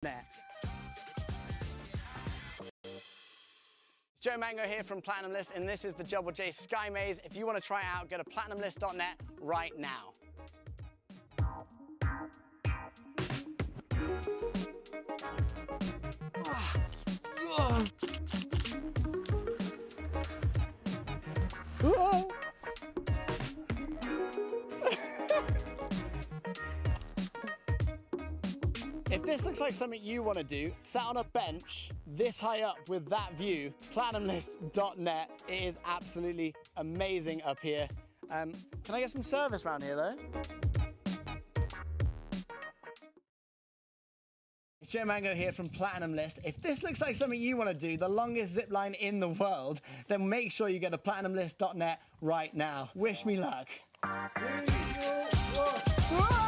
It's Joe Mango here from Platinum List, and this is the Jibberish Sky Maze. If you want to try it out, go to platinumlist.net right now. If this looks like something you want to do, sat on a bench this high up with that view, platinumlist.net. It is absolutely amazing up here. Can I get some service around here though? It's Joe Mango here from Platinum List. If this looks like something you want to do, the longest zip line in the world, then make sure you go to platinumlist.net right now. Wish me luck. 3, 2, 1.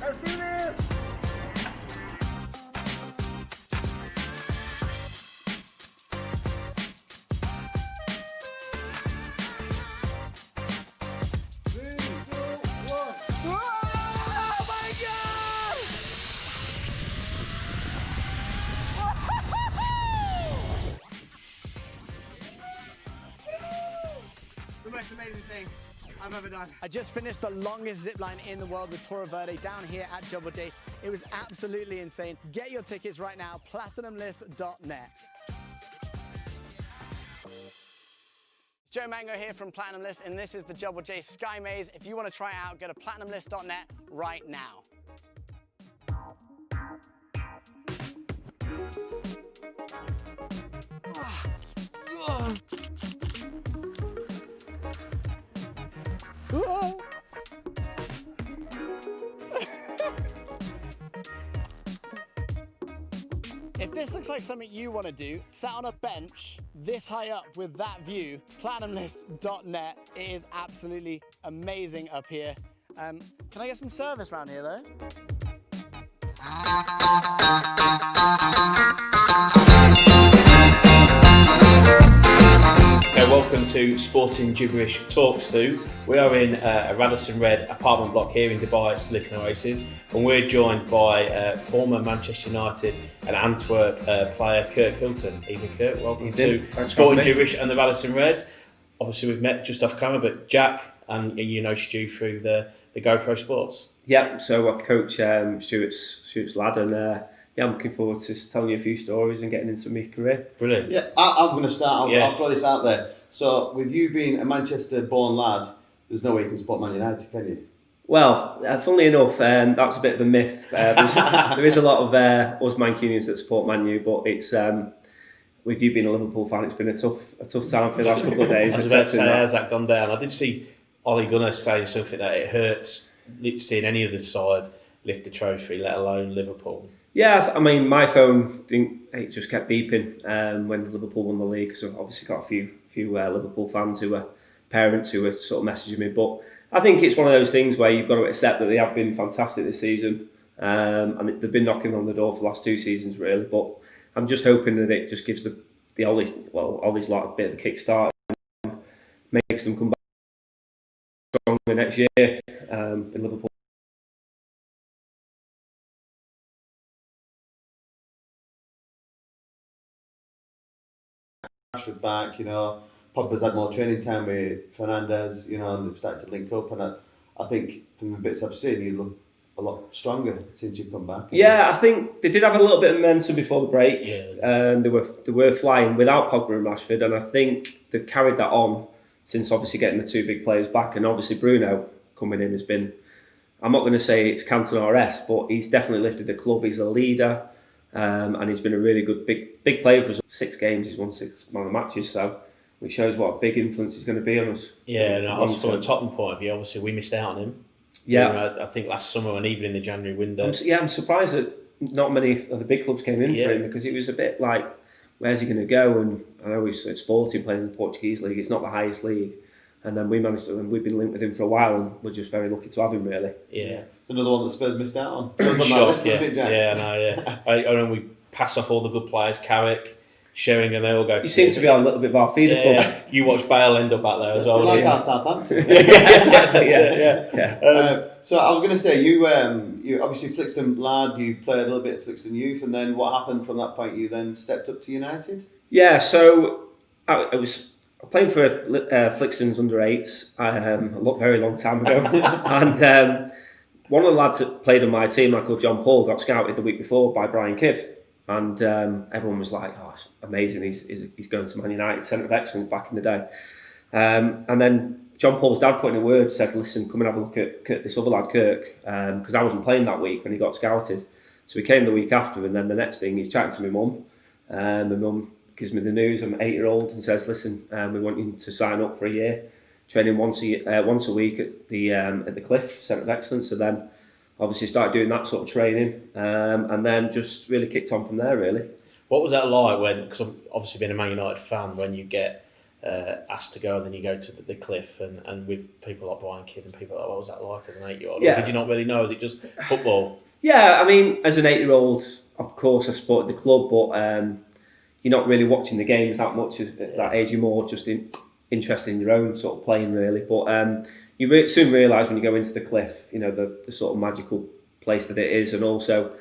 Let's do this! The most amazing thing I've ever done. I just finished the longest zip line in the world with Torre Verde down here at Jibberish. It was absolutely insane. Get your tickets right now, platinumlist.net. It's Joe Mango here from Platinum List, and this is the Jibberish Sky Maze. If you want to try it out, go to platinumlist.net right now. If this looks like something you want to do, sat on a bench this high up with that view, platinumlist.net. It is absolutely amazing up here. Can I get some service around here though? Welcome to Sporting Jibberish Talks 2. We are in a Radisson Red apartment block here in Dubai, Silicon Oasis, and we're joined by former Manchester United and Antwerp player Kurt Hilton. Evening, Kurt. Welcome to Sporting Jibberish and the Radisson Reds. Obviously, we've met just off camera, but Jack and you know Stu through the GoPro Sports. Yeah, so I coach Stuart's lad, and yeah, I'm looking forward to telling you a few stories and getting into my career. Brilliant. Yeah, I'm going to start. I'll throw this out there. So, with you being a Manchester-born lad, there's no way you can support Man United, can you? Well, funnily enough, that's a bit of a myth. There is a lot of us Mancunians that support Man U, but it's with you being a Liverpool fan, it's been a tough time for the last couple of days. I was about to say, how's that gone down? I did see Ole Gunnar saying something that it hurts seeing any other side lift the trophy, let alone Liverpool. Yeah, I mean, my phone it just kept beeping when Liverpool won the league. So I've obviously got a few Liverpool fans who are parents who are sort of messaging me. But I think it's one of those things where you've got to accept that they have been fantastic this season, and they've been knocking on the door for the last 2 seasons really. But I'm just hoping that it just gives the Ollie's lot a bit of a kickstart, and makes them come back stronger next year in Liverpool. Rashford back, you know, Pogba's had more training time with Fernandez, you know, and they've started to link up, and I think from the bits I've seen, you look a lot stronger since you've come back. Yeah, I think they did have a little bit of momentum before the break. Yeah, they were flying without Pogba and Rashford, and I think they've carried that on since obviously getting the 2 big players back, and obviously Bruno coming in has been, I'm not going to say it's Cantona-esque, but he's definitely lifted the club. He's a leader. And he's been a really good big player for us. 6 games, he's won 6 man of the matches, so it shows what a big influence he's going to be on us. Yeah, and also from a Tottenham point of view, obviously we missed out on him. Yeah, I think last summer and even in the January window. I'm surprised that not many of the big clubs came in for him, because it was a bit like, where's he going to go? And I know he's at Sporting playing in the Portuguese league. It's not the highest league, and then we managed to, and we've been linked with him for a while, and we're just very lucky to have him really. Yeah, it's another one that Spurs missed out on. It was on that list, isn't it, Jack? Yeah, I know. Yeah, I know we passed off all the good players: Carrick, sharing, and they all go. You seem to be on a little bit of our feeder club. Yeah. You watch Bale end up out there as well. Like our Southampton. So I was going to say, you obviously Flixton lad, you played a little bit of Flixton youth, and then what happened from that point? You then stepped up to United? Yeah, so I was playing for Flixton's under 8s a very long time ago. And one of the lads that played on my team, like called John Paul, got scouted the week before by Brian Kidd. And everyone was like, oh, it's amazing, he's going to Man United, centre of excellence back in the day. And then John Paul's dad put in a word, said, listen, come and have a look at this other lad, Kirk, because I wasn't playing that week when he got scouted. So he came the week after, and then the next thing, he's chatting to my mum. My mum gives me the news, I'm an 8-year-old, and says, listen, we want you to sign up for a year, training once a week at the Cliff, centre of excellence. So then obviously started doing that sort of training, and then just really kicked on from there, really. What was that like when, because I've obviously been a Man United fan, when you get asked to go and then you go to the Cliff and with people like Brian Kidd and people like that, what was that like as an 8-year-old? Yeah. Or did you not really know? Was it just football? Yeah, I mean, as an 8-year-old, of course I supported the club, but you're not really watching the games that much at that age. You're more just interested in your own sort of playing, really. But you soon realise when you go into the Cliff, you know, the sort of magical place that it is, and also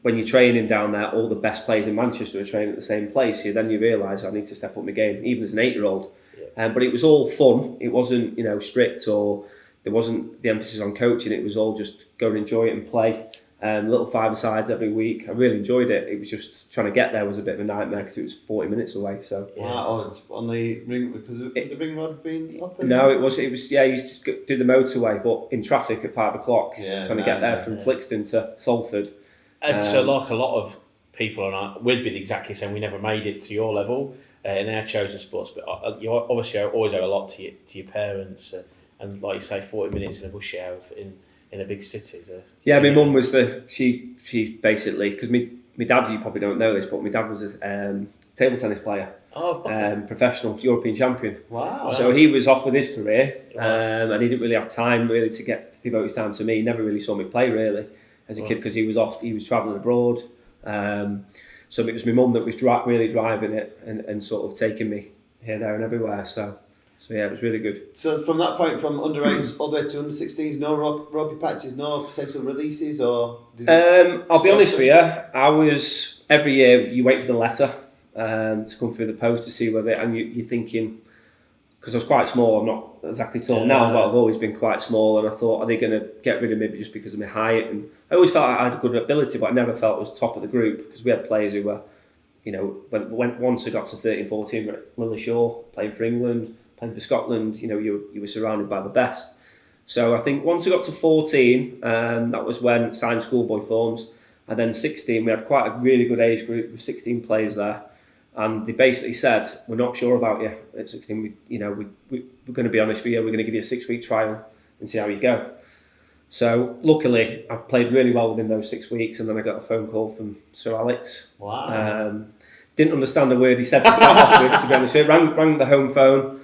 when you're training down there, all the best players in Manchester are training at the same place. Then you realise I need to step up my game, even as an 8-year-old. Yeah. But it was all fun. It wasn't, strict, or there wasn't the emphasis on coaching. It was all just go and enjoy it and play. Little 5-a-sides every week. I really enjoyed it. It was just trying to get there was a bit of a nightmare because it was 40 minutes away. So wow, it's on the ring because the ring road being up. No, it was. Yeah, you used to do the motorway, but in traffic at 5 o'clock, trying to get there from Flixton to Salford. And so, like a lot of people, and we'd be exactly the same. We never made it to your level in our chosen sports, but you obviously always owe a lot to your parents, and like you say, 40 minutes in a bush hour in a big city. Yeah, my mum was she basically, because my dad, you probably don't know this, but my dad was a table tennis player. Oh, okay. Professional European champion. Wow. So he was off with his career, and he didn't really have time really to devote his time to me. He never really saw me play really as a kid because he was travelling abroad. So it was my mum that was really driving it and sort of taking me here, there and everywhere. So yeah, it was really good. So from that point, from under 8s all the way to under 16s, no ropey patches, no potential releases, or? I'll be honest with you. I was every year you wait for the letter to come through the post to see whether, and you're thinking, because I was quite small. I'm not exactly tall now, but I've always been quite small, and I thought, are they going to get rid of me just because of my height? And I always felt I had a good ability, but I never felt I was top of the group because we had players who were, once I got to 13, 14, Lily Shaw playing for England. Playing for Scotland, you were surrounded by the best. So I think once I got to 14, that was when I signed schoolboy forms, and then 16, we had quite a really good age group with 16 players there, and they basically said, "We're not sure about you at 16. We're going to be honest with you. We're going to give you a 6-week trial and see how you go." So luckily, I played really well within those 6 weeks, and then I got a phone call from Sir Alex. Wow. Didn't understand a word he said to start off with, to be honest with you. Rang the home phone.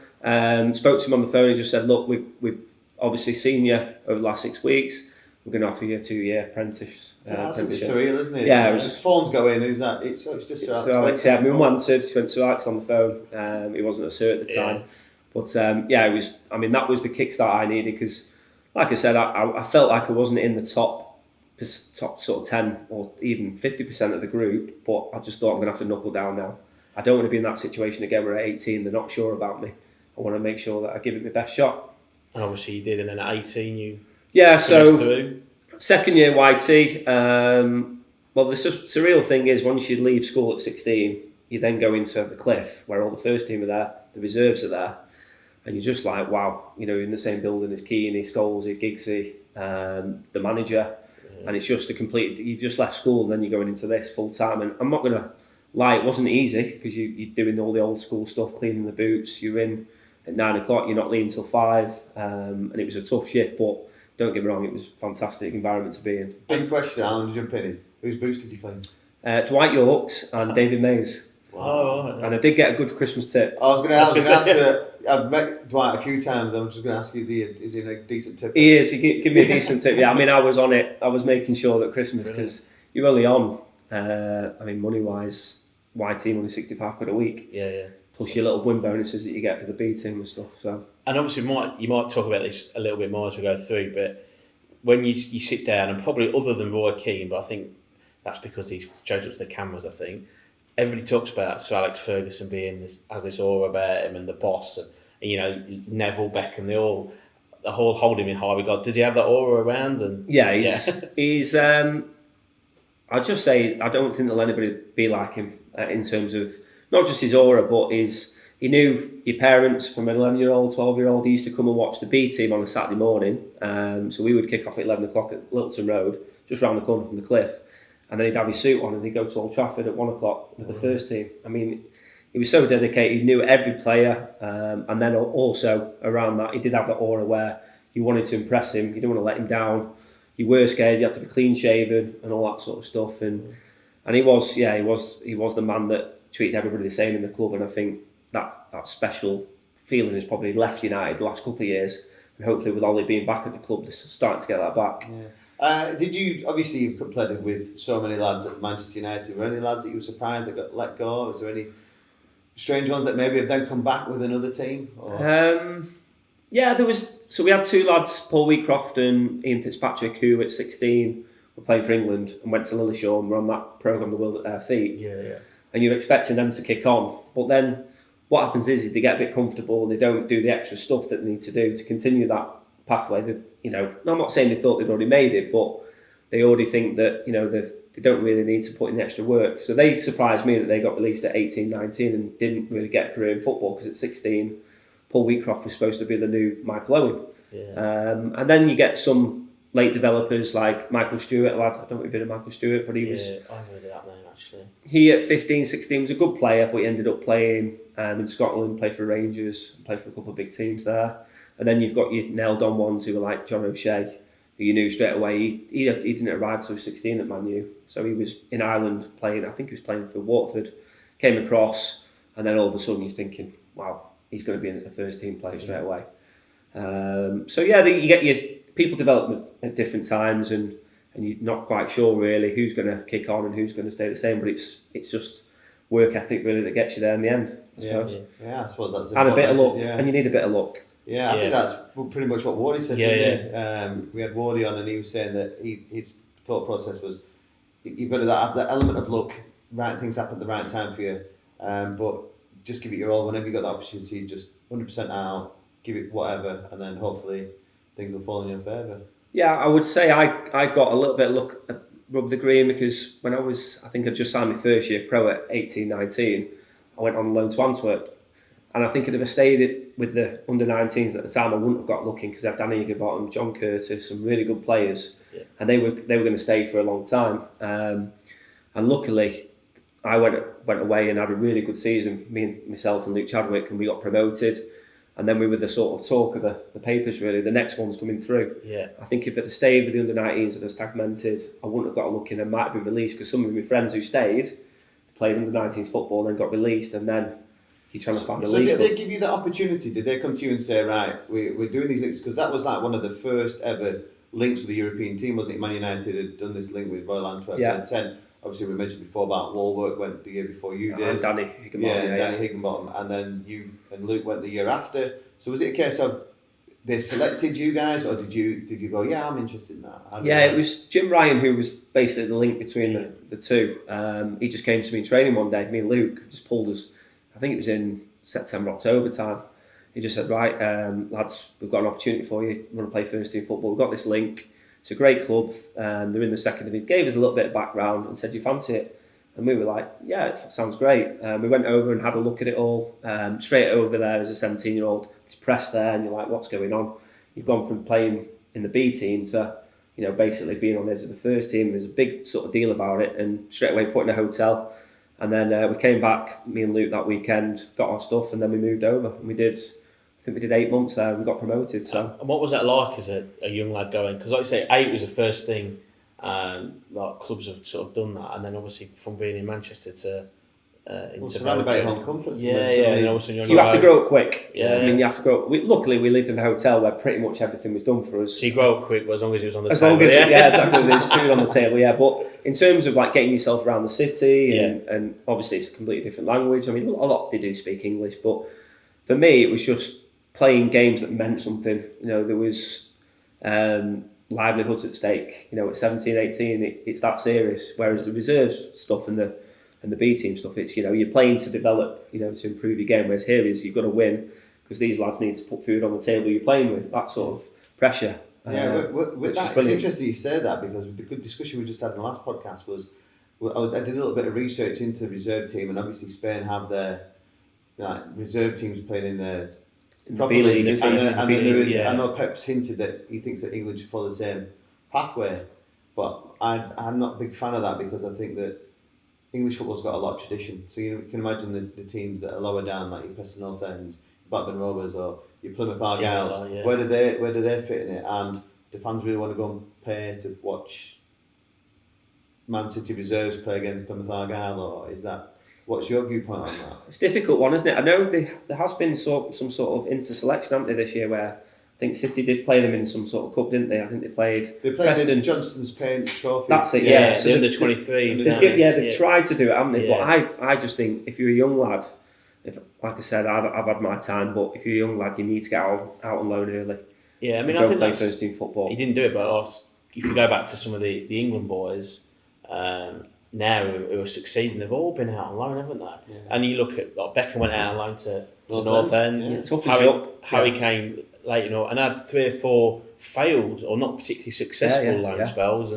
Spoke to him on the phone and just said, look, we've obviously seen you over the last 6 weeks. We're going to offer you a 2-year apprentice. That's a bit surreal, isn't it? Yeah. Phones go in, who's that? It's just Sir Alex. Yeah, my mum answered, she went to Alex on the phone. He wasn't a Sir at the time. But it was, that was the kickstart I needed because, like I said, I felt like I wasn't in the top sort of 10 or even 50% of the group, but I just thought I'm going to have to knuckle down now. I don't want to be in that situation again where at 18 they're not sure about me. I want to make sure that I give it my best shot. And obviously you did, and then at 18 you... Yeah, so through. Second year YT, well the surreal thing is once you leave school at 16, you then go into the Cliff where all the first team are there, the reserves are there, and you're just like, wow, in the same building as Keane, Scholesy, Giggsy, the manager, and it's just you've just left school and then you're going into this full time, and I'm not going to lie, it wasn't easy because you're doing all the old school stuff, cleaning the boots, you're in at 9 o'clock, you're not leaving till 5, and it was a tough shift, but don't get me wrong, it was a fantastic environment to be in. Big question, Alan, to jump in is, whose boots did you clean? Dwight York's and David Mays. Wow. And I did get a good Christmas tip. I was going to ask you, I've met Dwight a few times, I'm just going to ask you, is he in a decent tip? He is, he gave me a decent tip, yeah. I was on it, I was making sure that Christmas, because you're only on, money-wise, Y team only £65 a week. Yeah. Plus your little win bonuses that you get for the B team and stuff. So. And obviously, you might talk about this a little bit more as we go through, but when you sit down, and probably other than Roy Keane, but I think that's because he's showed up to the cameras, I think, everybody talks about Sir Alex Ferguson has this aura about him and the boss, and Neville, Beckham, they all hold him in high regard. Does he have that aura around? And he's I'd just say I don't think there'll anybody be like him in terms of not just his aura, but he knew your parents from an 11-year-old, 12-year-old. He used to come and watch the B team on a Saturday morning. So we would kick off at 11 o'clock at Littleton Road, just round the corner from the cliff. And then he'd have his suit on and he'd go to Old Trafford at 1 o'clock with the first team. I mean, he was so dedicated. He knew every player. And then also around that, he did have that aura where you wanted to impress him. You didn't want to let him down. You were scared. You had to be clean shaven and all that sort of stuff. And he was the man that treated everybody the same in the club. And I think that special feeling has probably left United the last couple of years, and hopefully with Ollie being back at the club, they're starting to get that back. Did you obviously you've played with so many lads at Manchester United? Were any lads that you were surprised that got let go? Was there any strange ones that maybe have then come back with another team? There was. So we had two lads, Paul Wheatcroft and Ian Fitzpatrick, who at 16 were playing for England and went to Lilleshall and were on that programme, The World at Their Feet. Yeah. And you're expecting them to kick on, but then what happens is they get a bit comfortable and they don't do the extra stuff that they need to do to continue that pathway. I'm not saying they thought they'd already made it, but they already think that they don't really need to put in the extra work. So they surprised me that they got released at 18, 19 and didn't really get a career in football, because at 16, Paul Wheatcroft was supposed to be the new Michael Owen. Yeah. And then you get some late developers like Michael Stewart, a lad. I don't know if you've been a Michael Stewart, but he was. Yeah, I've heard of that name actually. He at 15, 16 was a good player, but he ended up playing in Scotland, played for Rangers, played for a couple of big teams there. And then you've got your nailed on ones who were like John O'Shea, who you knew straight away. He didn't arrive until 16 at Man U. So he was in Ireland playing, I think he was playing for Waterford, came across, and then all of a sudden you're thinking, wow, he's going to be a first team player straight away. You get your people development at different times, and you're not quite sure really who's going to kick on and who's going to stay the same, but it's just work ethic really that gets you there in the end, I suppose. Yeah, I suppose that's and a bit of luck, and you need a bit of luck. Yeah, I think that's pretty much what Wardy said. We had Wardy on, and he was saying that his thought process was you've got to have that element of luck, right things happen at the right time for you, but just give it your all whenever you got the opportunity, just 100% out, give it whatever, and then hopefully things will fall in your favour. Yeah, I would say I got a little bit of luck at rugby green, because when I think I just signed my first year pro at 18, 19, I went on loan to Antwerp. And I think if I stayed with the under-19s at the time, I wouldn't have got lucky, because I had Danny Higginbottom, John Curtis, some really good players, and they were going to stay for a long time. And luckily, I went away and had a really good season. Myself and Luke Chadwick, and we got promoted. And then we were the sort of talk of the papers, really. The next one's coming through. Yeah. I think if I'd have stayed with the under-19s and stagmented, I wouldn't have got a look in and might have been released, because some of my friends who stayed played under-19s football and then got released, and then you're trying to find a league. So did they give you that opportunity? Did they come to you and say, right, we're doing these links? Because that was like one of the first ever links with the European team, wasn't it? Man United had done this link with Royal Antwerp in 10. Obviously, we mentioned before about Walwork went the year before you did. And Danny Higginbottom. Danny Higginbottom. And then you and Luke went the year after. So was it a case of they selected you guys, or did you go, yeah, I'm interested in that? It was Jim Ryan who was basically the link between the two. He just came to me in training one day. Me and Luke just pulled us, I think it was in September, October time. He just said, right, lads, we've got an opportunity for you. We want to play first team football. We've got this link. It's a great club. They're in the second division. Gave us a little bit of background and said, do you fancy it? And we were like, yeah, it sounds great. We went over and had a look at it all. Straight over there as a 17-year-old. It's pressed there, and you're like, what's going on? You've gone from playing in the B team to, basically being on the edge of the first team. There's a big sort of deal about it, and straight away put in a hotel. And then we came back, me and Luke, that weekend, got our stuff, and then we moved over. And we did 8 months there, and we got promoted. So. And what was that like as a young lad going? Because like you say, 8 was the first thing. Clubs have sort of done that, and then obviously from being in Manchester to into surrounded by Belgium. home comforts. Yeah, And yeah. then And all of a sudden you're on You your have to own. grow up quick. Yeah. I mean, you have to grow up. Luckily, we lived in a hotel where pretty much everything was done for us. So you grow up quick, but as long as it was on the As table. long as, yeah, exactly, there's food on the table, yeah. But in terms of like getting yourself around the city, and obviously it's a completely different language. I mean, a lot they do speak English, but for me, it was just playing games that meant something. You know, there was livelihoods at stake. You know, at 17, 18, it's that serious. Whereas the reserves stuff and the B team stuff, it's, you know, you're playing to develop, you know, to improve your game. Whereas here is you've got to win because these lads need to put food on the table you're playing with. That sort of pressure. Yeah, with that, it's brilliant. interesting you say that because the good discussion we just had in the last podcast was I did a little bit of research into the reserve team, and obviously Spain have their reserve teams playing in the proper B leagues, leagues, and yeah. I know Pep's hinted that he thinks that England should follow the same pathway, but I'm not a big fan of that because I think that English football's got a lot of tradition. So you can imagine the teams that are lower down, like your Preston North Ends, Blackburn Rovers, or your Plymouth Argyles. Yeah. Where do they fit in it? And do fans really want to go and pay to watch Man City reserves play against Plymouth Argyle, or is that? What's your viewpoint on that? It's a difficult one, isn't it? I know there has been some sort of inter-selection, haven't they, this year, where I think City did play them in some sort of cup, didn't they? I think they played Preston. In Johnston's Paint Trophy. That's it, Yeah, So the under 23s. they've tried to do it, haven't they? Yeah. But I just think if you're a young lad, if like I said, I've had my time, but if you're a young lad, you need to get out on loan early. Yeah, I mean, go I think play that's, first team football. he didn't do it, but if you go back to some of the England boys now who are succeeding, they've all been out on loan, haven't they? Yeah. And you look at like Beckham went out on loan to North North End. End. Yeah. Tough Harry came late, and had 3 or 4 failed or not particularly successful loan spells,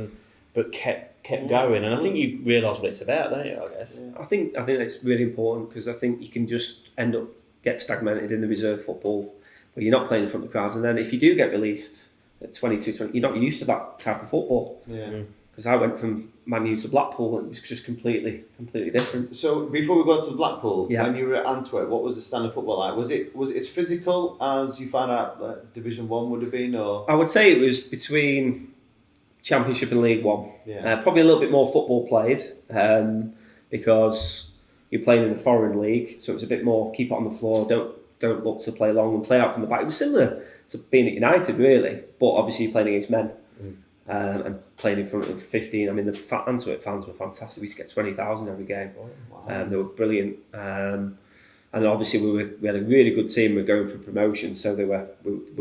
but kept going. And I think you realise what it's about, don't you? I guess. I think that's really important because I think you can just end up get stagnated in the reserve football where you're not playing in front of the crowds, and then if you do get released at 22, 20, you're not used to that type of football. Yeah. Because I went from Man U to Blackpool and it was just completely different. So before we go to Blackpool, when you were at Antwerp, what was the standard football like? Was it as physical as you found out that Division 1 would have been, or? I would say it was between Championship and League One. Yeah. Probably a little bit more football played because you're playing in a foreign league, so it was a bit more keep it on the floor, don't look to play long and play out from the back. It was similar to being at United, really, but obviously you're playing against men. And playing in front of 15. I mean, the Antwerp fans were fantastic. We used to get 20,000 every game. They were brilliant. And obviously we had a really good team. We were going for promotion, so we were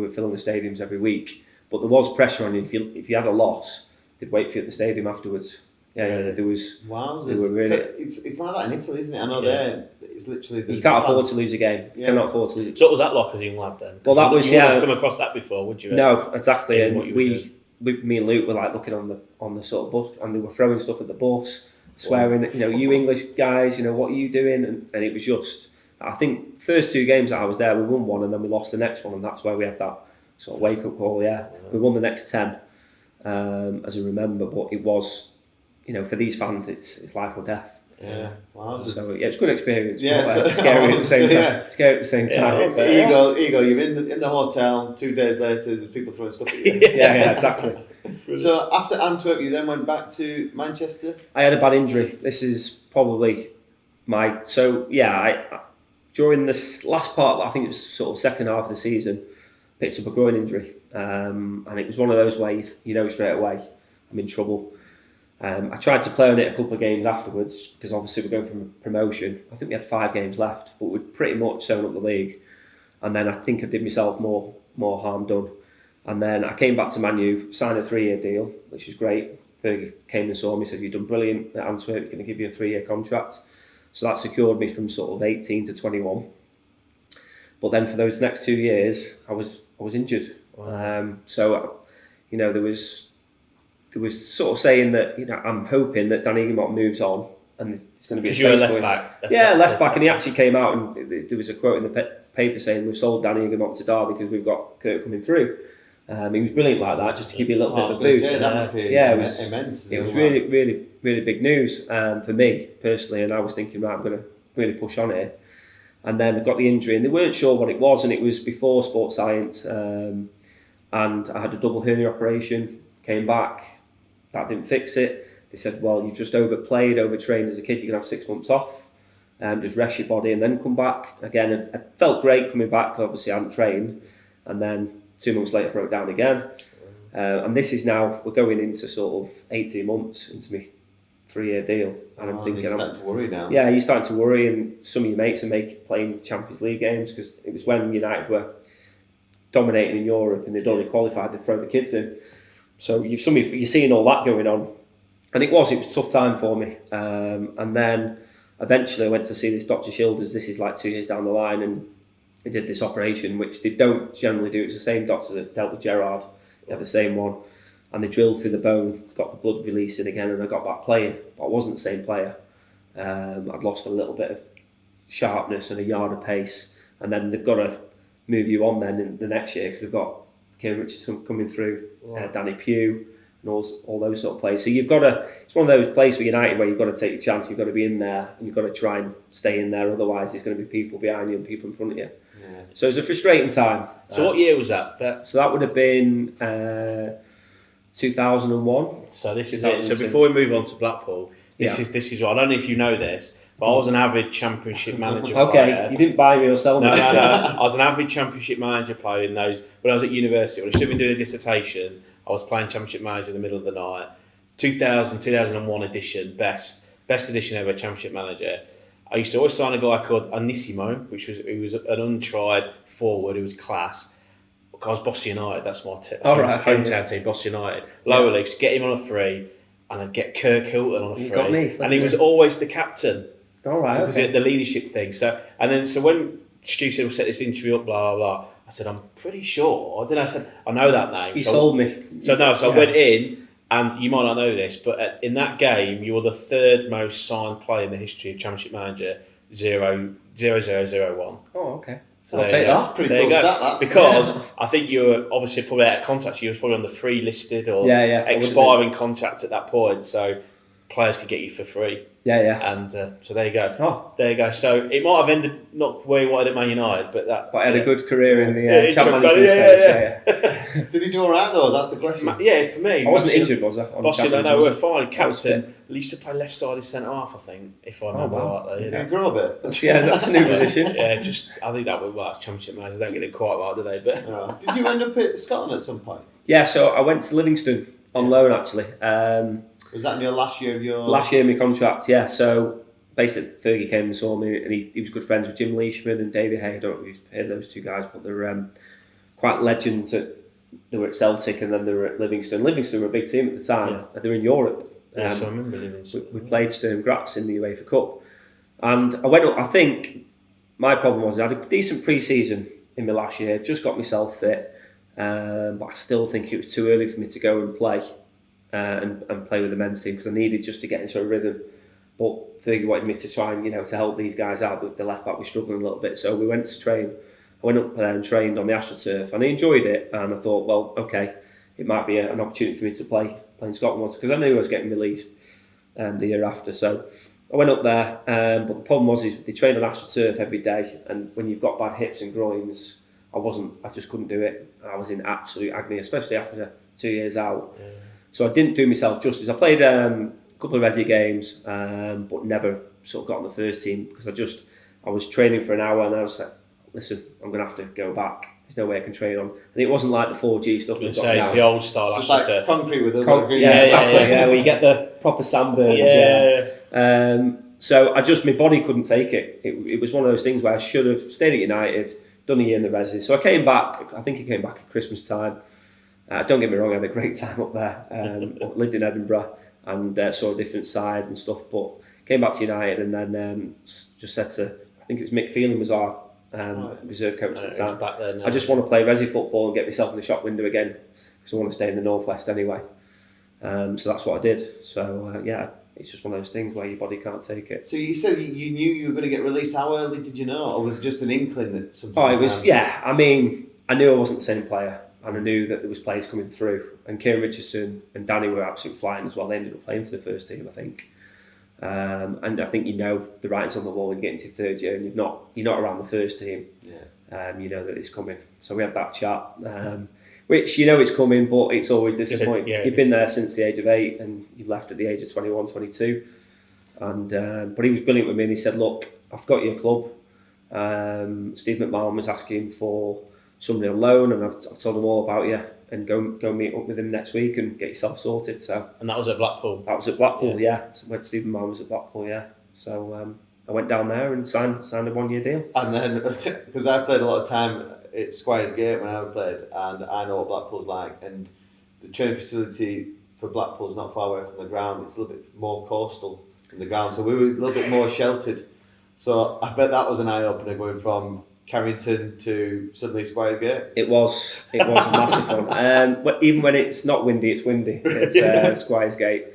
filling the stadiums every week. But there was pressure on you. If you had a loss, they'd wait for you at the stadium afterwards. Yeah, there was. Wow, they were really, so it's like that in Italy, isn't it? I know it's literally you can't afford to lose a game. You cannot afford to lose. So what was that like as a young lad then? Well, that was you wouldn't have come across that before, would you? No, exactly. Yeah, And me and Luke were like looking on the sort of bus, and they were throwing stuff at the bus, swearing, you English guys, what are you doing? And it was just, I think, first 2 games that I was there, we won 1 and then we lost the next one, and that's where we had that sort of wake up call. Yeah, we won the next 10, as I remember, but it was, for these fans, it's life or death. Yeah, wow. So it's a good experience. Yeah, but, scary at the same time. Yeah. Scary at the same time. Here you go. You're in the hotel. 2 days later, there's people throwing stuff at you. yeah, exactly. So after Antwerp, you then went back to Manchester. I had a bad injury. This is probably I during this last part, I think it was sort of second half of the season, picked up a groin injury, and it was one of those where you know straight away I'm in trouble. I tried to play on it a couple of games afterwards because obviously we're going from promotion. I think we had 5 games left, but we'd pretty much sewn up the league. And then I think I did myself more harm done. And then I came back to Man U, signed a 3-year deal, which is great. Fergie came and saw me, said, "You've done brilliant at Antwerp, we're going to give you a 3-year contract." So that secured me from sort of 18 to 21. But then for those next 2 years, I was injured. Wow. There was sort of saying that, I'm hoping that Danny Guillemot moves on and it's going to be because you were left back. Left back, and he actually came out and there was a quote in the paper saying we've sold Danny Guillemot to Derby because we've got Kirk coming through. He was brilliant like that, just to give you a little bit of a boost. That must be immense. It was really, really, really big news for me personally, and I was thinking, right, I'm going to really push on here. And then I got the injury, and they weren't sure what it was, and it was before sports science, and I had a double hernia operation, came back. That didn't fix it. They said, well, you've just overtrained as a kid, you're going to have 6 months off. just rest your body and then come back again. I felt great coming back. Obviously, I hadn't trained, and then 2 months later broke down again. And this is now, we're going into sort of 18 months into my 3-year deal, and I'm thinking, you're starting to worry now. Yeah, you're starting to worry, and some of your mates are playing Champions League games, because it was when United were dominating in Europe and they'd only qualified, they'd throw the kids in. So you're seeing all that going on, and it was a tough time for me. And then eventually I went to see this Dr. Childers. This is like 2 years down the line, and he did this operation, which they don't generally do. It's the same doctor that dealt with Gerrard. He had the same one, and they drilled through the bone, got the blood releasing again, and I got back playing. But I wasn't the same player. I'd lost a little bit of sharpness and a yard of pace, and then they've got to move you on then in the next year, because they've got Kieran Richardson coming through, Danny Pugh, and all those sort of players. So you've got to, it's one of those places with United where you've got to take your chance, you've got to be in there, and you've got to try and stay in there, otherwise there's going to be people behind you and people in front of you. Yeah. So it's a frustrating time. So what year was that? So that would have been 2001. So this is it. So before we move on to Blackpool, this is what, I don't know if you know this, but I was an avid Championship manager player. You didn't buy me or sell me. No. I was an avid Championship manager player in those, when I was at university. When I should have been doing a dissertation, I was playing Championship manager in the middle of the night. 2001 edition, best edition ever, Championship manager. I used to always sign a guy called Anissimo, he was an untried forward who was class. I was Boston United, that's my hometown team, Boston United. Lower leagues, get him on a free, and I'd get Kirk Hilton on a free. Got me, and he was always the captain. All right, because of the leadership thing. So when Stu said we'll set this interview up, blah, blah, blah, I said, I'm pretty sure. Then I said, I know that name. You sold me. I went in, and you might not know this, but in that game, you were the third most signed player in the history of Championship Manager, 0001. Oh, okay. So I'll take that. Pretty cool stat, that. Because I think you were obviously probably out of contract. You was probably on the free listed or expiring contract at that point. So players could get you for free. Yeah. And so there you go. Oh. There you go. So it might have ended not where you wanted at Man United, but I had a good career in the champ management space. Did he do all right though? That's the question. Yeah, for me. I wasn't injured, was I? Boston, no, we're fine. Captain. He used to play left-sided centre-half, I think, if I remember rightly. Did he grow a bit? Yeah, that's a new position. Yeah, I think that would work. Championship managers don't get it quite right, do they? But no. Did you end up at Scotland at some point? Yeah, so I went to Livingston on loan, actually. Was that in your last year of your... Last year of my contract, yeah. So basically, Fergie came and saw me, and he was good friends with Jim Leishman and David Hay. I don't know if you've heard those two guys, but they're quite legends. They were at Celtic and then they were at Livingston. Livingston were a big team at the time. Yeah. They were in Europe. So I remember Livingston. We played Sturm Graz in the UEFA Cup. And I went up, I think my problem was I had a decent pre-season in my last year, just got myself fit, but I still think it was too early for me to go and play and play with the men's team, because I needed just to get into a rhythm. But Fergie wanted me to try and, to help these guys out. With the left back was struggling a little bit, so we went to train. I went up there and trained on the AstroTurf, and I enjoyed it. And I thought, well, okay, it might be an opportunity for me to play in Scotland once, because I knew I was getting released the year after. So I went up there, but the problem was they train on AstroTurf every day, and when you've got bad hips and groins, I just couldn't do it. I was in absolute agony, especially after 2 years out. Yeah. So I didn't do myself justice. I played a couple of Resi games, but never sort of got on the first team, because I was training for an hour and I was like, listen, I'm going to have to go back. There's no way I can train on. And it wasn't like the 4G stuff. It's the old style. It's just like concrete with a green. Yeah, exactly. Yeah, where you get the proper sandburns. Yeah. So my body couldn't take it. It was one of those things where I should have stayed at United, done a year in the Resi. So I came back. I think I came back at Christmas time. Don't get me wrong, I had a great time up there. Lived in Edinburgh and saw a different side and stuff. But came back to United and then just said to, I think it was Mick Phelan was our reserve coach at the time. Back then, I just want to play Resi football and get myself in the shop window again, because I want to stay in the Northwest anyway. So that's what I did. So it's just one of those things where your body can't take it. So you said you knew you were going to get released. How early did you know, or was it just an inkling that something? Oh, it was. Yeah, I mean, I knew I wasn't the same player, and I knew that there was players coming through. And Kieran Richardson and Danny were absolutely flying as well. They ended up playing for the first team, I think. And I think the writing's on the wall when you get into your third year and you're not around the first team. Yeah. You know that it's coming. So we had that chat, which it's coming, but it's always disappointing. You've been there since the age of 8 and you left at the age of 21, 22. And but he was brilliant with me, and he said, "Look, I've got you a club. Steve McMahon was asking for somebody on loan, and I've told him all about you, and go meet up with him next week and get yourself sorted." So, and that was at Blackpool. That was at Blackpool, yeah. So when Steve McMahon was at Blackpool, yeah. So I went down there and signed a 1-year deal. And then, because I played a lot of time at Squires Gate when I played, and I know what Blackpool's like, and the training facility for Blackpool is not far away from the ground. It's a little bit more coastal than the ground, so we were a little bit more sheltered. So I bet that was an eye-opener going from Carrington to suddenly Squires Gate. It was a massive one. Even when it's not windy, it's windy. It's Squires Gate,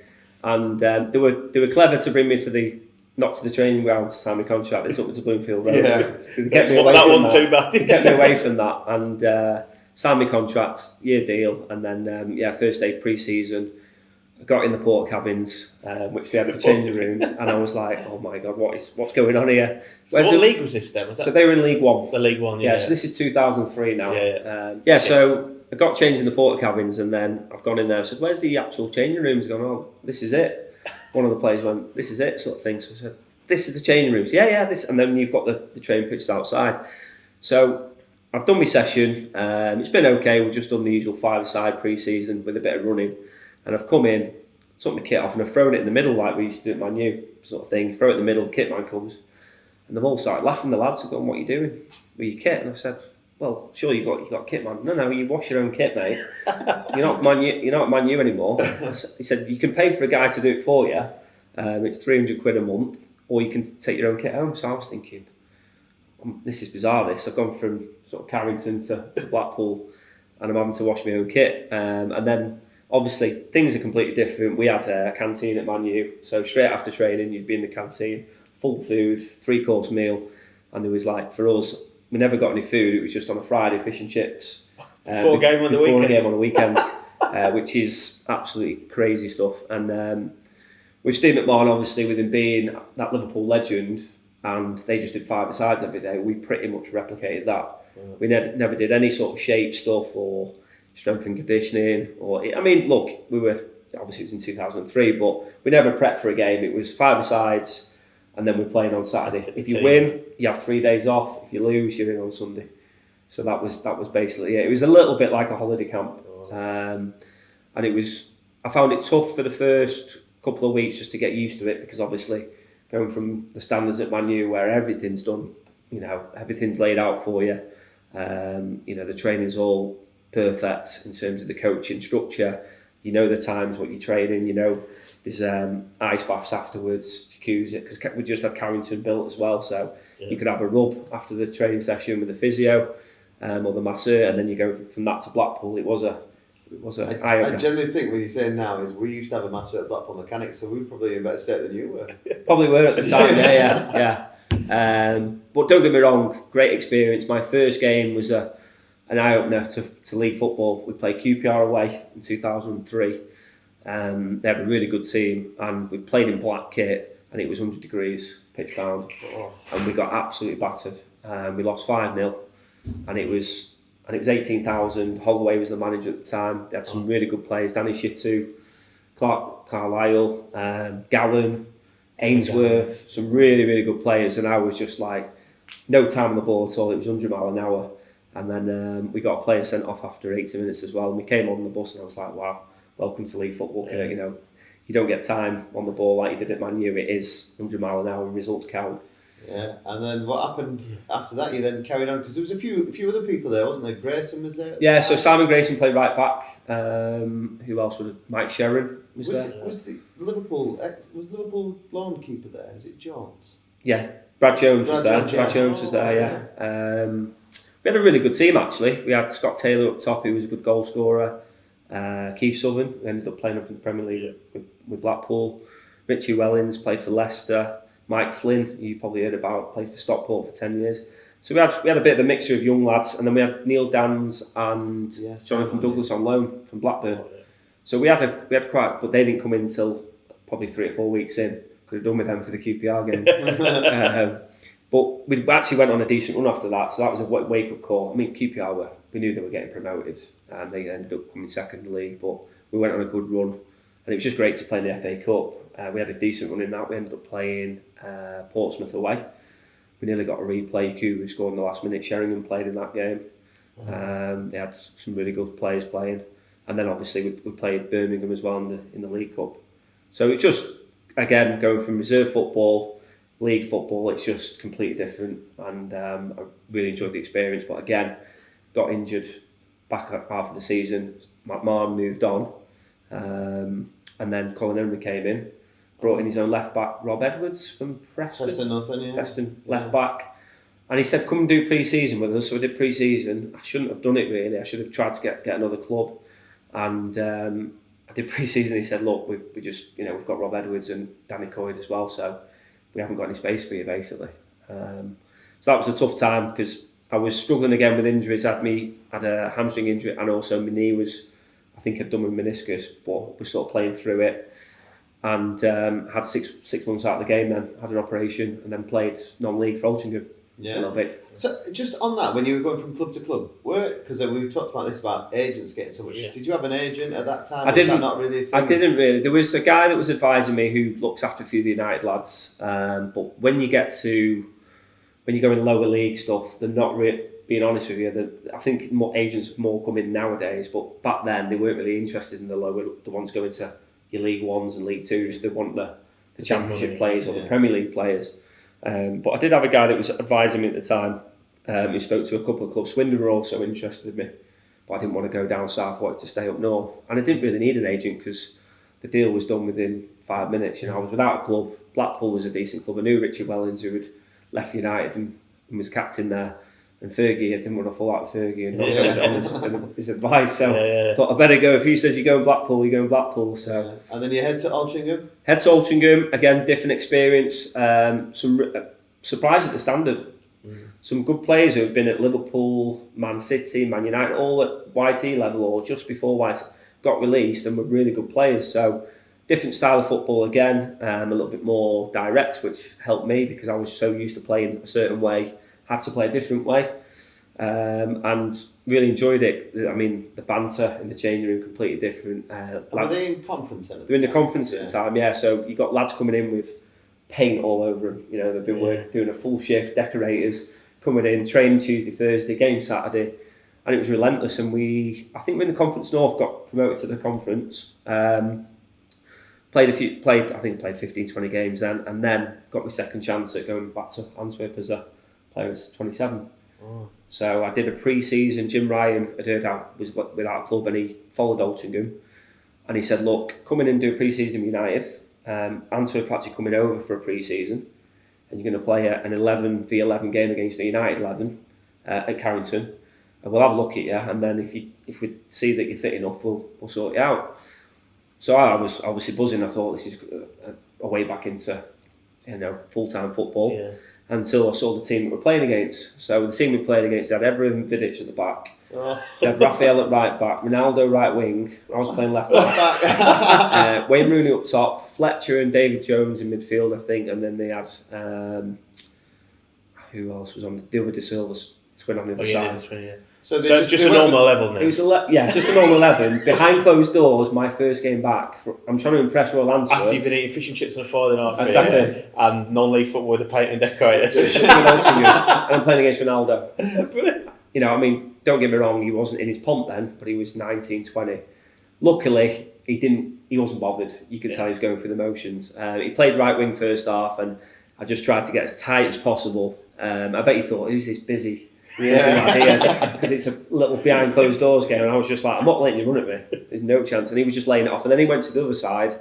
and they were clever to bring me not to the training ground to sign my contract. They took me to Bloomfield Road. Yeah, they kept me away that from one too bad. They kept me away from that, and signed my contract, year deal, and then first day pre-season. I got in the port cabins, which they had for changing rooms, and I was like, "Oh my god, what's going on here?" So what league was this then? So they were in League One. The League One, yeah. So this is 2003 now. Yeah. So I got changed in the port cabins, and then I've gone in there. I said, "Where's the actual changing rooms?" Gone, "Oh, this is it." One of the players went, "This is it," sort of thing. So I said, "This is the changing rooms." Yeah, this. And then you've got the training pitches outside. So I've done my session. It's been okay. We've just done the usual 5-a-side pre-season with a bit of running. And I've come in, took my kit off, and I've thrown it in the middle like we used to do at Man U, sort of thing. Throw it in the middle, the kit man comes. And they've all started laughing, the lads, and going, "What are you doing with your kit?" And I said, "Well, sure, you got kit, man." "No, you wash your own kit, mate. You're not Man U anymore." He said, "You can pay for a guy to do it for you. It's £300 a month, or you can take your own kit home." So I was thinking, this is bizarre. I've gone from sort of Carrington to Blackpool, and I'm having to wash my own kit. And then obviously things are completely different. We had a canteen at Man U, so straight after training you'd be in the canteen, full food, 3-course meal, and there was like, for us, we never got any food. It was just on a Friday, fish and chips. Before a game on the weekend, which is absolutely crazy stuff. And with Steve McMahon, obviously, with him being that Liverpool legend, and they just did 5-a-sides every day, we pretty much replicated that. We never did any sort of shape stuff or strength and conditioning. Look, we were, obviously it was in 2003, but we never prepped for a game. It was 5-a-sides, and then we're playing on Saturday. If you win, you have 3 days off. If you lose, you're in on Sunday. So that was basically it. It was a little bit like a holiday camp, and I found it tough for the first couple of weeks just to get used to it, because obviously going from the standards at Man U where everything's done, everything's laid out for you. The training's all perfect in terms of the coaching structure. The times what you're training. There's ice baths afterwards, jacuzzi, because we just have Carrington built as well, so you could have a rub after the training session with the physio or the masseur, and then you go from that to Blackpool. It was a I generally think what you're saying now is we used to have a masseur at Blackpool Mechanics, so we were probably in a better state than you were. Probably were at the time, yeah. But don't get me wrong, great experience. My first game was an eye-opener to league football. We played QPR away in 2003. They had a really good team, and we played in black kit, and it was 100 degrees, pitch bound, and we got absolutely battered. We lost 5-0, and it was 18,000. Holloway was the manager at the time. They had some really good players: Danny Shitu, Clark Carlisle, Gallen, Ainsworth, some really, really good players. And I was just like, no time on the ball at all. It was 100 mile an hour. And then we got a player sent off after 80 minutes as well. And we came on the bus, and I was like, wow, welcome to league football. Yeah. You don't get time on the ball like you did at Man U. It is 100 mile an hour and results count. Yeah, and then what happened after that? You then carried on, because there was a few other people there, wasn't there? Grayson was there. Yeah, so Simon Grayson played right back. Who else would have? Mike Sherrin was there. Was Liverpool lawn keeper there? Is it Jones? Yeah, Brad Jones was there. Brad Jones was there. Yeah. We had a really good team actually. We had Scott Taylor up top, who was a good goal scorer. Keith Southern, who ended up playing up in the Premier League with Blackpool. Richie Wellings played for Leicester. Mike Flynn, who you probably heard about, played for Stockport for 10 years. So we had a bit of a mixture of young lads, and then we had Neil Dans and Jonathan Douglas on loan from Blackburn. So we had quite, but they didn't come in until probably 3 or 4 weeks in. Could have done with them for the QPR game. But we actually went on a decent run after that, so that was a wake-up call. I mean, QPR we knew they were getting promoted, and they ended up coming second in the league, but we went on a good run. And it was just great to play in the FA Cup. We had a decent run in that. We ended up playing Portsmouth away. We nearly got a replay. Who scored in the last minute. Sheringham played in that game. They had some really good players playing. And then obviously we played Birmingham as well in the League Cup. So it's just, again, going from reserve football, league football, it's just completely different. And I really enjoyed the experience. But again, got injured back at half of the season. McMahon moved on. And then Colin Henry came in, brought in his own left back, Rob Edwards from Preston. Preston, left back. And he said, come and do pre-season with us. So I did pre-season. I shouldn't have done it really. I should have tried to get another club. And I did pre-season. He said, look, we just, we've got Rob Edwards and Danny Coyd as well. So we haven't got any space for you, basically. So that was a tough time because I was struggling again with injuries. I had a hamstring injury, and also my knee was, I think I'd done with meniscus, but was sort of playing through it. And had six months out of the game then, had an operation, and then played non-league for Altrincham a little bit. So just on that, when you were going from club to club, because we talked about this about agents getting so much. Yeah. Did you have an agent at that time? I didn't. Not really a thing? I didn't really. There was a guy that was advising me who looks after a few of the United lads. But when you go in lower league stuff, they're not really. Being honest with you, I think more agents have more come in nowadays. But back then, they weren't really interested in the ones going to your League Ones and League Twos. They want the Championship players or the Premier League players. But I did have a guy that was advising me at the time. He spoke to a couple of clubs. Swindon were also interested in me, but I didn't want to go down south. I wanted to stay up north, and I didn't really need an agent because the deal was done within 5 minutes. I was without a club. Blackpool was a decent club. I knew Richie Wellens, who had left United and was captain there. And Fergie, I didn't want to fall out with Fergie and not go on his advice. So I thought I better go. If he says you're going Blackpool, you're going Blackpool. So and then you head to Altrincham. Again, different experience. Some surprise at the standard. Some good players who have been at Liverpool, Man City, Man United, all at YT level or just before YT got released, and were really good players. So different style of football again, a little bit more direct, which helped me because I was so used to playing a certain way. Had to play a different way, and really enjoyed it. I mean, the banter in the changing room completely different. Were they in conference then? They're in the conference at the time, yeah. So you got lads coming in with paint all over them. They've been doing a full shift, decorators coming in, training Tuesday, Thursday, game Saturday, and it was relentless. And I think we're in the Conference North, got promoted to the conference. Played 15, 20 games then, and then got my second chance at going back to Antwerp as a player was 27. So I did a pre-season. Jim Ryan had heard I was without a club, and he followed Altrincham, and he said, look, come in and do a pre-season with United. Antwerp are actually coming over for a pre-season, and you're going to play an 11v11 game against the United 11 at Carrington, and we'll have a look at you, and then if we see that you're fit enough, we'll sort you out. So I was obviously buzzing. I thought this is a way back into full-time football. Yeah. Until I saw the team that we're playing against. So the team we played against, they had Evren Vidic at the back. They had Raphael at right back, Ronaldo right wing. I was playing left back. Wayne Rooney up top, Fletcher and David Jones in midfield, I think. And then they had who else was on the other De Silva's twin on the other side. So just a normal 11 then? It was just a normal 11. Behind closed doors, my first game back. I'm trying to impress Royal Antwerp. After you've been eating fish and chips on a Friday night. Exactly. And non-league football with the paint and decorators. And I'm playing against Ronaldo. Brilliant. Don't get me wrong, he wasn't in his pomp then, but he was 19, 20. Luckily, he wasn't bothered. You could tell he was going through the motions. He played right wing first half, and I just tried to get as tight as possible. I bet he thought, who's this busy? Because it's a little behind closed doors game, and I was just like, I'm not letting you run at me. There's no chance. And he was just laying it off, and then he went to the other side,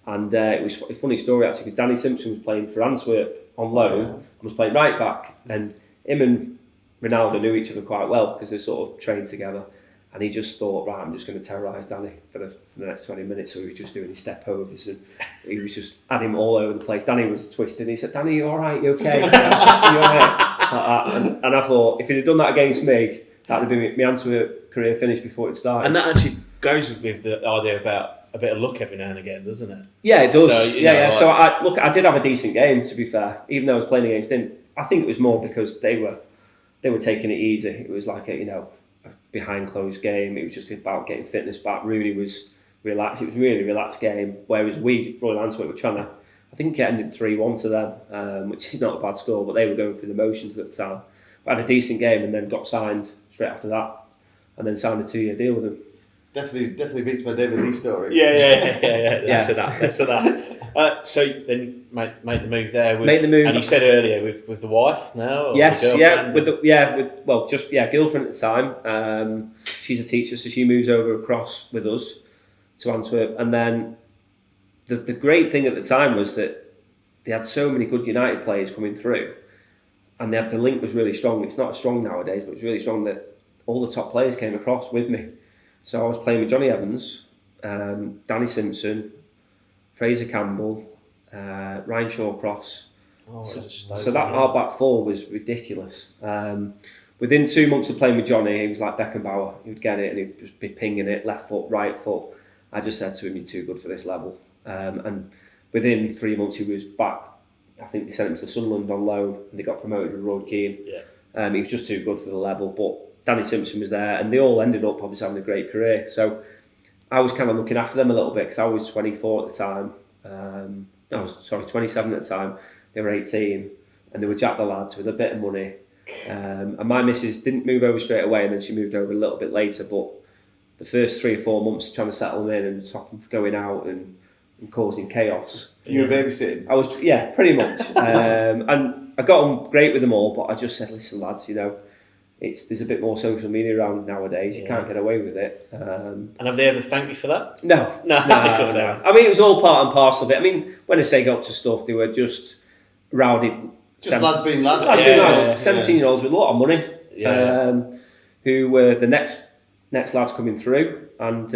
and it was a funny story actually because Danny Simpson was playing for Antwerp on loan and was playing right back, and him and Ronaldo knew each other quite well because they sort of trained together, and he just thought, right, I'm just going to terrorise Danny for the next 20 minutes. So he was just doing his step overs, and he was just at him all over the place. Danny was twisted, and he said, Danny, you all right? You okay? You all right? And I thought, if he'd have done that against me, that would have been my Antwerp career finished before it started. And that actually goes with the idea about a bit of luck every now and again, doesn't it? Yeah, it does. So, So I did have a decent game, to be fair, even though I was playing against him. I think it was more because they were taking it easy. It was like a behind closed game. It was just about getting fitness back. Rooney was relaxed. It was a really relaxed game. Whereas we, Royal Antwerp, were trying to, I think it ended 3-1 to them, which is not a bad score, but they were going through the motions at the time. But had a decent game and then got signed straight after that, and then signed a 2-year deal with them. Definitely beats my David Lee story. Yeah. Let's have that. So then make the move there. Make the move. And you said earlier with the wife now. Or yes, the girlfriend at the time. She's a teacher, so she moves over across with us to Antwerp. And then the great thing at the time was that they had so many good United players coming through, and the link was really strong. It's not as strong nowadays, but it was really strong that all the top players came across with me. So I was playing with Johnny Evans, Danny Simpson, Fraser Campbell, Ryan Shawcross. So that our back four was ridiculous. Within 2 months of playing with Johnny, he was like Beckenbauer. He would get it and he'd just be pinging it, left foot, right foot. I just said to him, "You're too good for this level." And within 3 months, he was back. I think they sent him to Sunderland on loan and they got promoted with Roy Keane. Yeah. He was just too good for the level, but Danny Simpson was there, and they all ended up obviously having a great career. So I was kind of looking after them a little bit because I was 24 at the time. I was 27 at the time. They were 18, and they were Jack the lads with a bit of money. And my missus didn't move over straight away, and then she moved over a little bit later. But the first 3 or 4 months trying to settle them in and stop them from going out and causing chaos. You were babysitting? I was, yeah, pretty much. And I got on great with them all, but I just said, "Listen, lads, there's a bit more social media around nowadays. You can't get away with it." And have they ever thanked you for that? No. I mean, it was all part and parcel of it. I mean, when I say got up to stuff, they were just rowdy. Lads being lads. 17-year-olds with a lot of money, who were the next lads coming through, and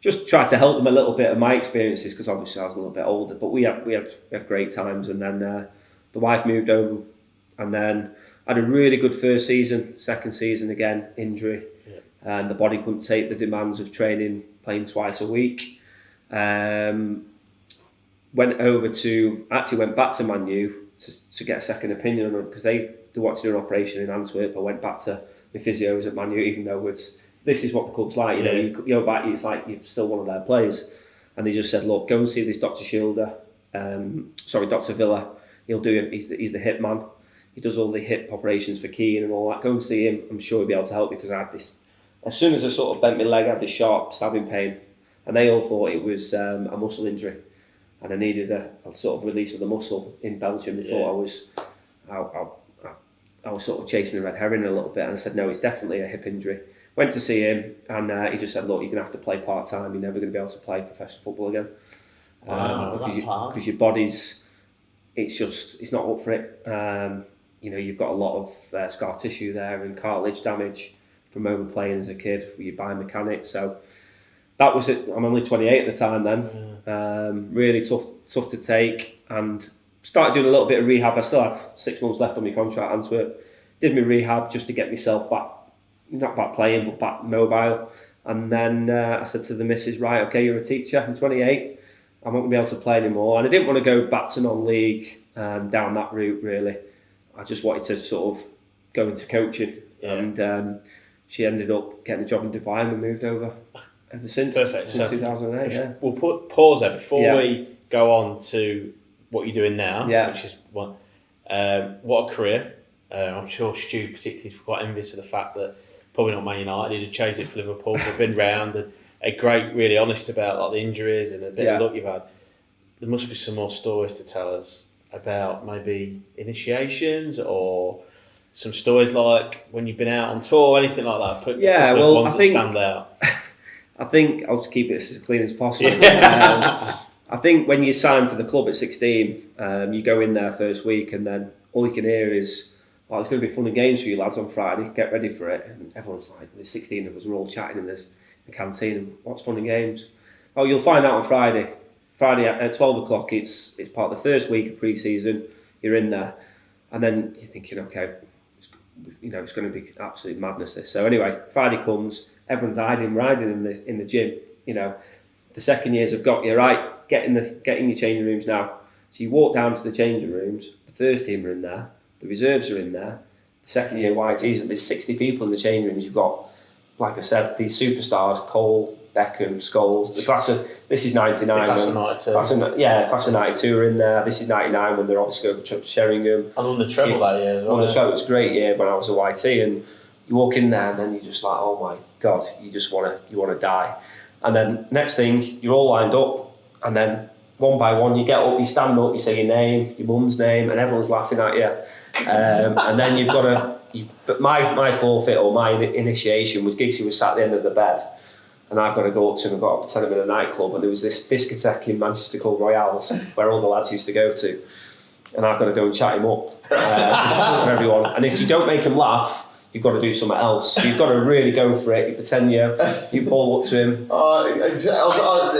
just tried to help them a little bit of my experiences because obviously I was a little bit older. But we had great times, and then the wife moved over, and then I had a really good first season. Second season again, injury, and the body couldn't take the demands of training, playing twice a week. Went back to Man U to get a second opinion on it because they wanted to do an operation in Antwerp. I went back to my physios at Man U, even though this is what the club's like. You go back, it's like you're still one of their players, and they just said, "Look, go and see this Dr. Dr. Villa. He'll do it. He's the hip man. He does all the hip operations for Keane and all that. Go and see him. I'm sure he'll be able to help you," because I had this. As soon as I sort of bent my leg, I had this sharp stabbing pain, and they all thought it was a muscle injury, and I needed a sort of release of the muscle in Belgium. They thought I was sort of chasing the red herring a little bit, and I said, "No, it's definitely a hip injury." Went to see him, and he just said, "Look, you're going to have to play part-time. You're never going to be able to play professional football again." Because your body's, it's not up for it. You've got a lot of scar tissue there and cartilage damage from overplaying as a kid with your biomechanics. So that was it. I'm only 28 at the time then. Really tough to take, and started doing a little bit of rehab. I still had 6 months left on my contract at Antwerp. Did my rehab just to get myself back, not back playing, but back mobile. And then I said to the missus, "Right, okay, you're a teacher. I'm 28. I'm not going to be able to play anymore." And I didn't want to go back to non-league down that route, really. I just wanted to sort of go into coaching. And she ended up getting a job in Dubai, and we moved over ever since. Perfect. Since 2008, We'll pause there before we go on to what you're doing now, which is what a career. I'm sure Stu particularly is quite envious of the fact that probably not Man United, he'd have changed it for Liverpool, but been round and a great, really honest about like the injuries and a bit of luck you've had. There must be some more stories to tell us about maybe initiations or some stories like when you've been out on tour, anything like that. Ones that stand out. I think I'll just keep it as clean as possible. I think when you sign for the club at 16, you go in there first week, and then all you can hear is, "Oh, it's going to be fun and games for you lads on Friday. Get ready for it." And everyone's like, there's 16 of us, we're all chatting in the canteen. And what's fun and games? "Oh, you'll find out on Friday. Friday at 12 o'clock. It's part of the first week of pre-season. You're in there, and then you're thinking, okay, it's going to be absolute madness. This. So anyway, Friday comes. Everyone's riding in the gym. The second years have got you right. Get in your changing rooms now. So you walk down to the changing rooms. The first team are in there. The reserves are in there. The second year YTs, there's 60 people in the changing rooms. You've got like I said, these superstars, Cole, Beckham, Scholes, the class of, this is 99. The class of 92. Class of 92 are in there. This is 99 when they're obviously going to Sheringham. And won the treble that year as well. Won the treble. It was a great year when I was a YT, and you walk in there and then you're just like, oh my God, you want to die. And then next thing, you're all lined up, and then one by one you get up, you stand up, you say your name, your mum's name, and everyone's laughing at you. And then you've got to... But my forfeit or my initiation was Giggsy was sat at the end of the bed, and I've got to go up to him and got to pretend I'm in a nightclub, and there was this discotheque in Manchester called Royals where all the lads used to go to, and I've got to go and chat him up for everyone. And if you don't make him laugh, you've got to do something else. So you've got to really go for it. You pretend you ball up to him. I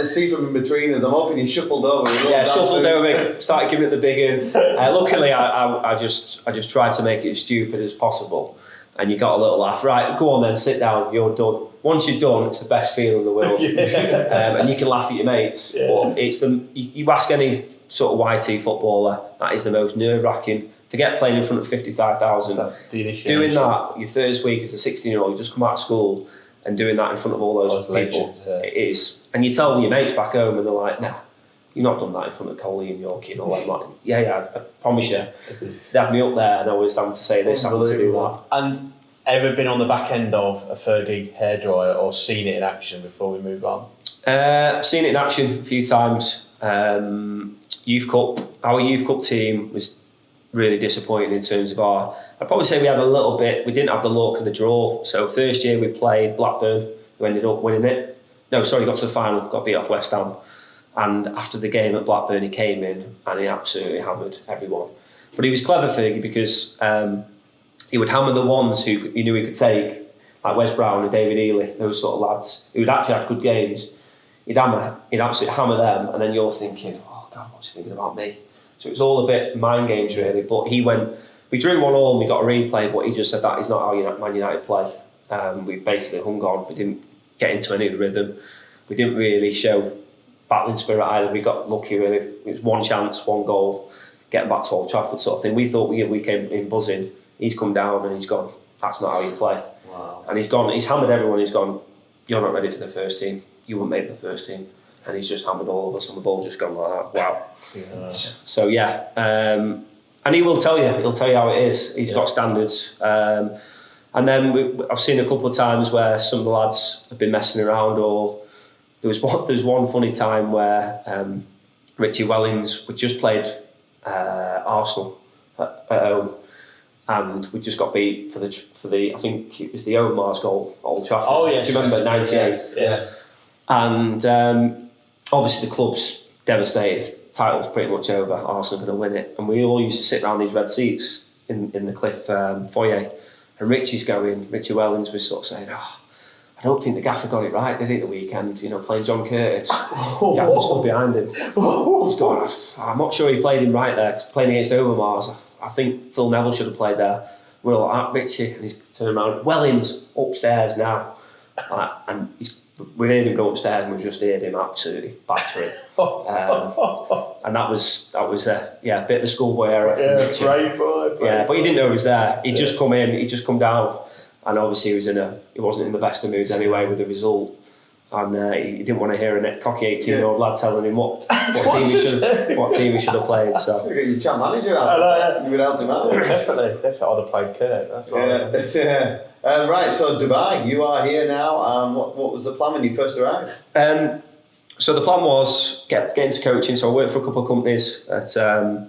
see from in between us. I'm hoping you shuffled over. Shuffled over, started giving it the big one. Luckily, I just tried to make it as stupid as possible. And you got a little laugh. Right, go on then, sit down, you're done. Once you're done, it's the best feeling in the world. And you can laugh at your mates. Yeah. But it's you ask any sort of YT footballer, that is the most nerve-wracking. To get playing in front of 55,000, doing that your first week as a 16-year-old, you just come out of school and doing that in front of all those people, legends, It is. And you tell your mates back home, and they're like, "Nah, you've not done that in front of Coley and Yorkie and all that." Like, yeah, I promise you. They had me up there, and I was having to say this, having to do that. And ever been on the back end of a Fergie hairdryer or seen it in action before we move on? I've seen it in action a few times. Youth Cup, our Youth Cup team was really disappointing in terms of I'd probably say we had a little bit, we didn't have the luck of the draw. So first year we played Blackburn, who ended up winning it. No, sorry, got to the final, got beat off West Ham. And after the game at Blackburn, he came in and he absolutely hammered everyone. But he was clever, Fergie, because he would hammer the ones who he knew he could take, like Wes Brown and David Ely, those sort of lads who would actually have good games. He'd absolutely hammer them, and then you're thinking, oh God, what's he thinking about me? So it was all a bit mind games really, but we drew 1-1 and we got a replay, but he just said that is not how Man United play. We basically hung on, we didn't get into any rhythm, we didn't really show battling spirit either. We got lucky really, it was one chance, one goal, getting back to Old Trafford sort of thing. We thought we came in buzzing, he's come down and he's gone, that's not how you play. Wow. And he's hammered everyone, he's gone, you're not ready for the first team, you wouldn't make the first team. And he's just hammered all of us, and we've all just gone like that. Wow. Yeah. So yeah, and he'll tell you how it is. He's got standards. And then I've seen a couple of times where some of the lads have been messing around, or there's one funny time where Richie Wellings, we just played Arsenal at home, and we just got beat for the I think it was the Omar's goal at Old Trafford. Oh yes, do you remember 98? Yes. And obviously the club's devastated. Title's pretty much over. Arsenal going to win it, and we all used to sit around these red seats in the Cliff foyer. And Richie Wellings was sort of saying, I don't think the gaffer got it right, did he, the weekend? You know, playing John Curtis. The gaffer stood behind him. He's going, I'm not sure he played him right there, playing against Overmars. I think Phil Neville should have played there. We're all like, Richie, and he's turned around. Wellings upstairs now, and we heard him go upstairs, and we just heard him absolutely batter it. And that was a bit of a schoolboy error. Yeah, brave boy. But he didn't know he was there. He'd just come in, he'd just come down, and obviously he wasn't in the best of moods anyway with the result. And he didn't want to hear a cocky 18-year-old lad telling him what team he should have played. So you got your champ manager out. You would help him out. Definitely, I'd have played Kurt. That's right. Right, so Dubai, you are here now. What was the plan when you first arrived? So the plan was get into coaching. So I worked for a couple of companies. I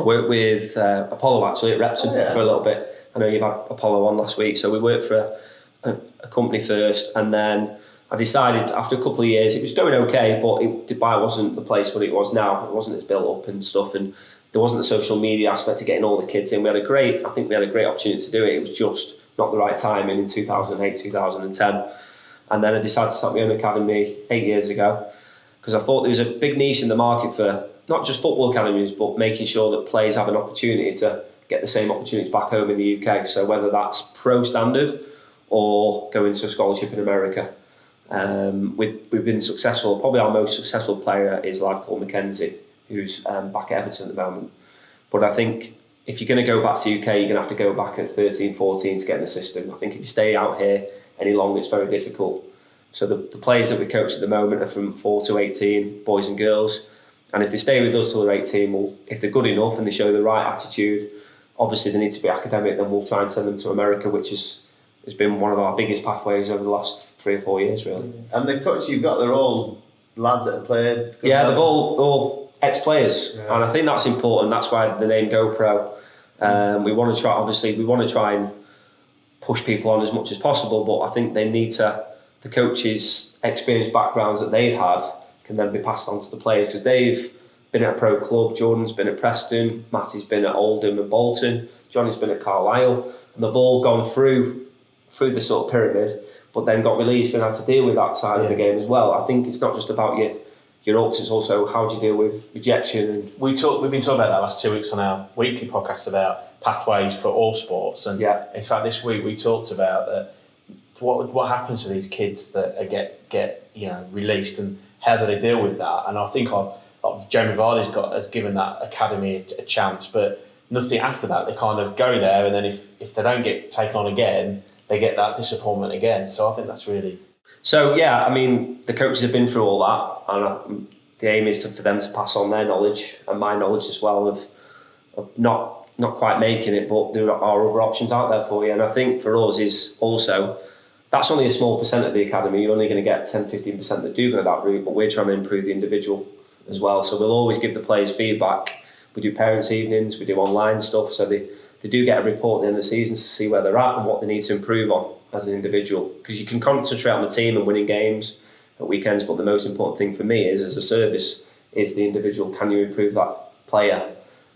worked with Apollo actually at Repton for a little bit. I know you've had Apollo on last week. So we worked for a company first, and then I decided after a couple of years it was going okay, but Dubai wasn't the place what it was now. It wasn't as built up and stuff, and there wasn't the social media aspect of getting all the kids in. We had a great opportunity to do it. It was just not the right time in 2008, 2010. And then I decided to start my own academy 8 years ago, because I thought there was a big niche in the market for not just football academies, but making sure that players have an opportunity to get the same opportunities back home in the UK. So whether that's pro standard or going to a scholarship in America. We've been successful. Probably our most successful player is a lad called Mackenzie, who's back at Everton at the moment. But I think if you're going to go back to the UK, you're going to have to go back at 13, 14 to get in the system. I think if you stay out here any longer. It's very difficult. So the players that we coach at the moment are from 4 to 18, boys and girls. And if they stay with us till they're 18, if they're good enough and they show the right attitude, obviously they need to be academic, then we'll try and send them to America, which has been one of our biggest pathways over the last 3 or 4 years, really. And the coach you've got, they're all lads that have played? Yeah, they're all ex-players. Yeah. And I think that's important. That's why the name GoPro. We want to try and push people on as much as possible, but I think they need to, the coaches' experience backgrounds that they've had can then be passed on to the players, because they've been at a pro club. Jordan's been at Preston, Matty's been at Oldham and Bolton, Johnny's been at Carlisle, and they've all gone through the sort of pyramid, but then got released and had to deal with that side of the game as well. I think it's not just about your ups, it's also how do you deal with rejection. And we've been talking about that last 2 weeks on our weekly podcast about pathways for all sports, and in fact this week we talked about that what happens to these kids that get released, and how do they deal with that. And I think Jamie Vardy's has given that academy a chance, but nothing after that. They kind of go there, and then if they don't get taken on again, they get that disappointment again. So I think that's really... So yeah, I mean, the coaches have been through all that, and the aim is for them to pass on their knowledge and my knowledge as well of not quite making it, but there are other options out there for you. And I think for us is also, that's only a small percent of the academy. You're only going to get 10-15% that do go that route, but we're trying to improve the individual as well. So we'll always give the players feedback. We do parents' evenings, we do online stuff, so they do get a report at the end of the season to see where they're at and what they need to improve on as an individual. Because you can concentrate on the team and winning games at weekends, but the most important thing for me is, as a service, is the individual. Can you improve that player?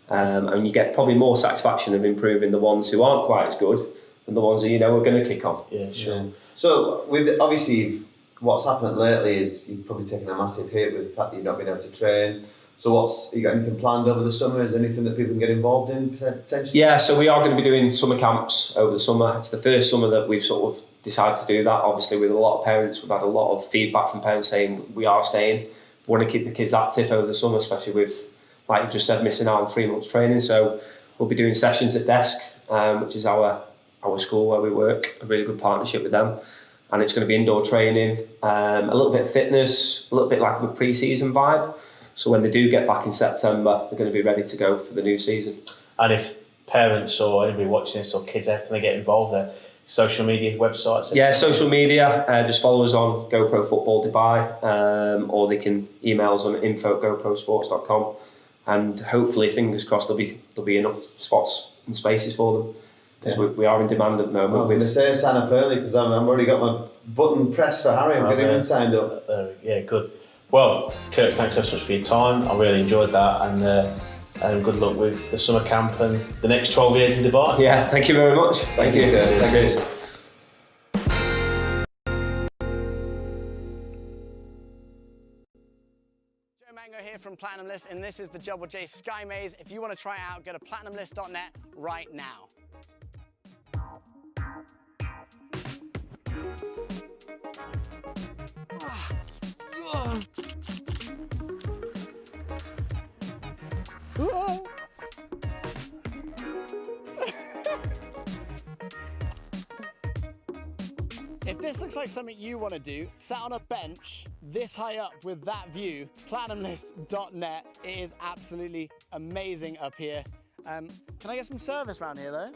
And you get probably more satisfaction of improving the ones who aren't quite as good than the ones who are going to kick on. Yeah, sure. Yeah. So with obviously what's happened lately is you've probably taken a massive hit with the fact that you've not been able to train. So you got anything planned over the summer? Is there anything that people can get involved in potentially? Yeah, so we are going to be doing summer camps over the summer. It's the first summer that we've sort of decided to do that. Obviously with a lot of parents, we've had a lot of feedback from parents saying we are staying. We want to keep the kids active over the summer, especially with, like you just said, missing out on 3 months training. So we'll be doing sessions at Desk, which is our school where we work, a really good partnership with them. And it's going to be indoor training, a little bit of fitness, a little bit like a pre-season vibe. So when they do get back in September, they're going to be ready to go for the new season. And if parents or anybody watching this or kids, how can they get involved there? Social media, websites? Yeah, social media. Just follow us on GoPro Football Dubai, or they can email us on info@goprosports.com. And hopefully, fingers crossed, there'll be enough spots and spaces for them, because we are in demand at the moment. I'm going to say sign up early, because I've already got my button pressed for Harry. I'm getting him signed up. Yeah, good. Well, Kurt, thanks so much for your time. I really enjoyed that, and good luck with the summer camp and the next 12 years in Dubai. Yeah, thank you very much. Thank you. Cheers. Here from Platinum List, and this is the Double J Sky Maze. If you want to try it out, go to platinumlist.net right now. If this looks like something you want to do, sat on a bench this high up with that view, platinumlist.net, it is absolutely amazing up here. Can I get some service around here though?